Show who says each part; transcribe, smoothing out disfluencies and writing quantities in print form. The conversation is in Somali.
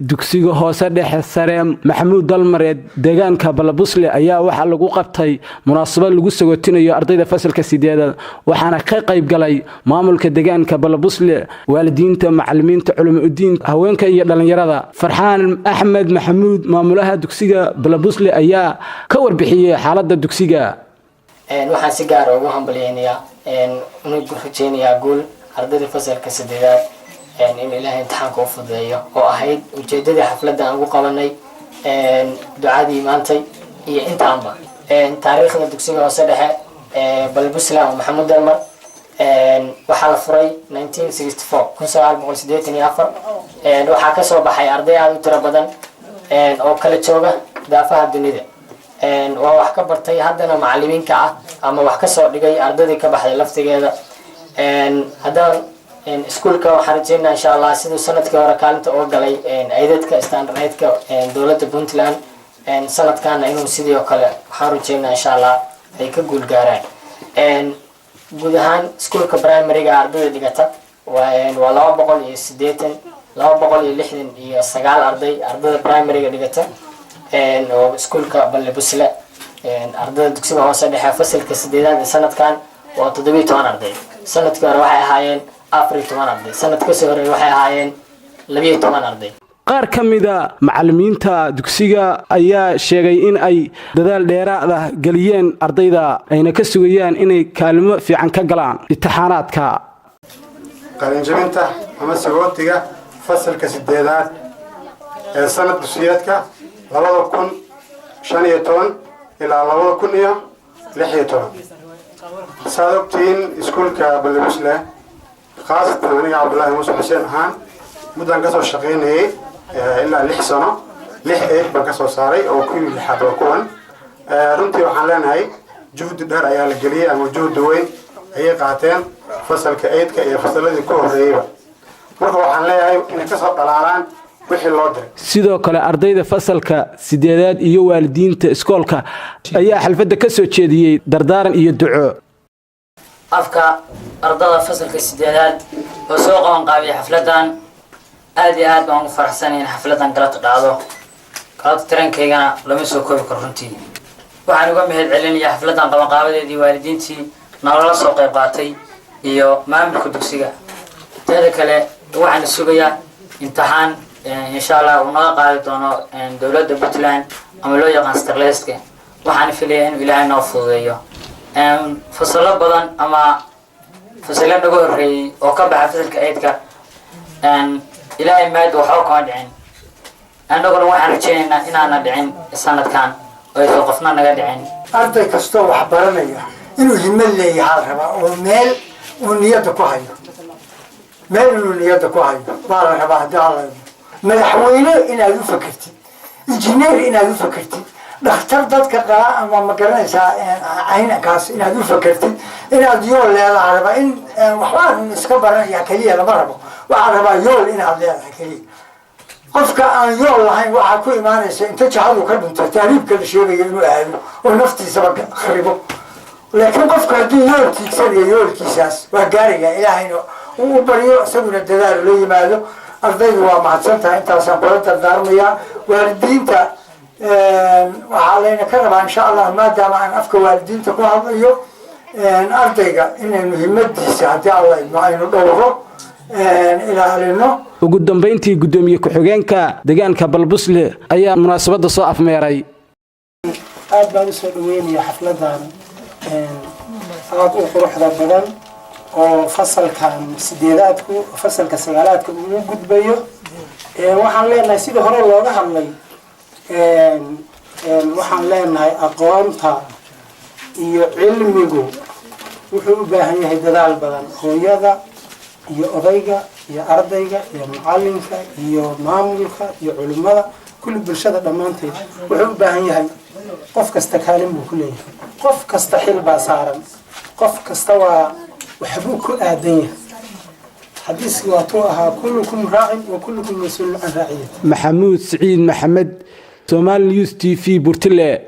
Speaker 1: dugsiga hoose dhexe sare Maxamuud Dalmareed deegaanka Balabusle ayaa waxa lagu qabtay munaasabad lagu sagootinayo ardayda fasalka 8 waxaana ka qayb galay maamulka deegaanka Balabusle waalidiinta macallimiinta culumudiin haweenka iyo dhalinyarada Farxaan Axmed Maxamuud maamulaha dugsiga Balabusle ayaa ka warbixiyay xaaladda dugsiga
Speaker 2: waxaan si gaar ah ugu hambalyeynaya ugu rajeynayaa guul ardayda fasalka 8 إن إلهي امتحان كوفضية وأحيد وجددي حفلة أنا قبلني دعادي إيمانتي هي أنت عمبا تاريخنا الدكسية وصدها بالبسلة ومحمود دلمر وحال فري 1964 كن سؤال بقول سديتني أفر وحكسوا بحي أرضي هذا ترى بدن أو كل شوجة دافع الدنيا وحكى برتي هذا معلمين كعه أما وحكسوا لقي أرضي كبحر لفت كذا هذا iskuulka waxaan rajeynayaa insha Allah sidoo sanadkii hore kaalinta oo galay aydadka standardka dawladda Puntland sanadkan inuu sidoo kale waxaan rajeynayaa insha Allah ay ka guul gaaraan guud ahaan iskuulka primary-ga ardayda dhigata waa 269 ardayda primary-ga dhigata oo iskuulka Balabusle ardayda dugsiga hoose dhexe fasalka 8 sanadkan waa 17 arday sanadkii hore waxay ahaayeen sanad ka soo horeeyay waxay ahaayeen 12 arday
Speaker 1: qaar kamida macallimiinta dugsiga ayaa sheegay in ay dadaal dheeraad ah galiyeen ardayda ayna ka sugayaan inay kaalmo fiican ka galaan imtixaanaadka
Speaker 3: qalinjabinta ama sagootiga fasalka 8 ee sanad dugsiyeedka 2015 ilaa 2016 saadabtiin iskuulka Balabusle خاصة أنا عبد الله موسى حسين هان مدة قصو شقيني إلا 6 سنة 6 بقصو صاري أو كل حد وكون رنتي وحنلان هاي جهد دار عيال الجلية أو جهد وين هي قاعتين فصل كأيد كأي فصل الذي كوه رهيبة مرة وحنلان هاي إن كسر طلعان وحي اللودر
Speaker 1: sidoo kale ardayda fasalka 8 iyo waalidiinta iskoolka ayaa xalfada ka soo jeediyay dardaaran iyo duco
Speaker 4: afka ardada fasalka 8 oo soo qaban qaabay xafladan aad iyo aad baan u faraxsanahay xafladan galabta dhacdo galabta tarankeygana lama soo koobi karo runtii waxaan uga mahad celinayaa xafladan qaban qaabadeedii waalidiintii nolol soo qayb qaatay iyo maamulka dugsiga teeda kale waxaan sugayaa imtixaan insha Allah uu naga qaadi doono dawladda Puntland ama loo yaqaan Starleska waxaan filayaa in Ilaahay noo fududeeyo fasalo badan ama fasalo nagu horeeyay oo ka baxay fasalka 8ka Ilaahay maad waxa ka dhicin anaguna waxaan rajeynaynaa inaana dhicin sanadkan oo qofna naga dhicin
Speaker 5: arday kasto wax baranaya inuu himad leeyahay raba oo meel uu niyada ku hayo baa la rabaa hadii madaxweyne inaad u fakartid injineer inaad u fakartid dhakhtar dadka qala ama ma garanaysaa aynkaas inaad u fakartid inaad yool leedahay raba in waxaan iska baranaya kaliya lama rabo waxa raba yool inaad leedahay kaliya qofka aan yool lahayn waxa ku imaanaysa inta jahadu ka dhinto taariibka la sheegayo inuu aado oo naftiisa kharibo laakiin qofka haddii yoolkiisaas waa gaaraya ilaahayna uu bariyo isaguna dadaal loo yimaado ardaydu waa mahadsantahay intaasaan kula dardaarmaya waalidiinta waxaa layna ka rabaa insha Allah maadaama aan afka waalidiinta ku hadlayo ardayga inay muhiimadiisa hadii Allah aynu dhowro ilaalino
Speaker 1: ugu dambeyntii gudoomiye ku-xigeenka deegaanka Balabusle ayaa munaasabada soo afmeeray
Speaker 6: aad baan soo dhaweynaya xafladan aad u quruxda badan oo fasalkan 8aadku fasalka 9aadku uu gudbayo waxaan leenahay sidii hore looga hadlay waxaan leenahay aqoonta iyo cilmigu wuxuu u baahan yahay dadaal badan hooyada iyo odayga iyo ardayga iyo macallinka iyo maamulka iyo culimada kulli bulshada dhamaanteed wuxuu u baahan yahay qof kasta kaalin buu ku leeyahay qof kasta xil baa saaran qof kasta waa waxbuu ku aadan yahay حديث واتوها كلكم راع وكلكم مسؤول عن رعيته.
Speaker 1: محمود سعيد محمد سومال نيوز تي في بورتلي.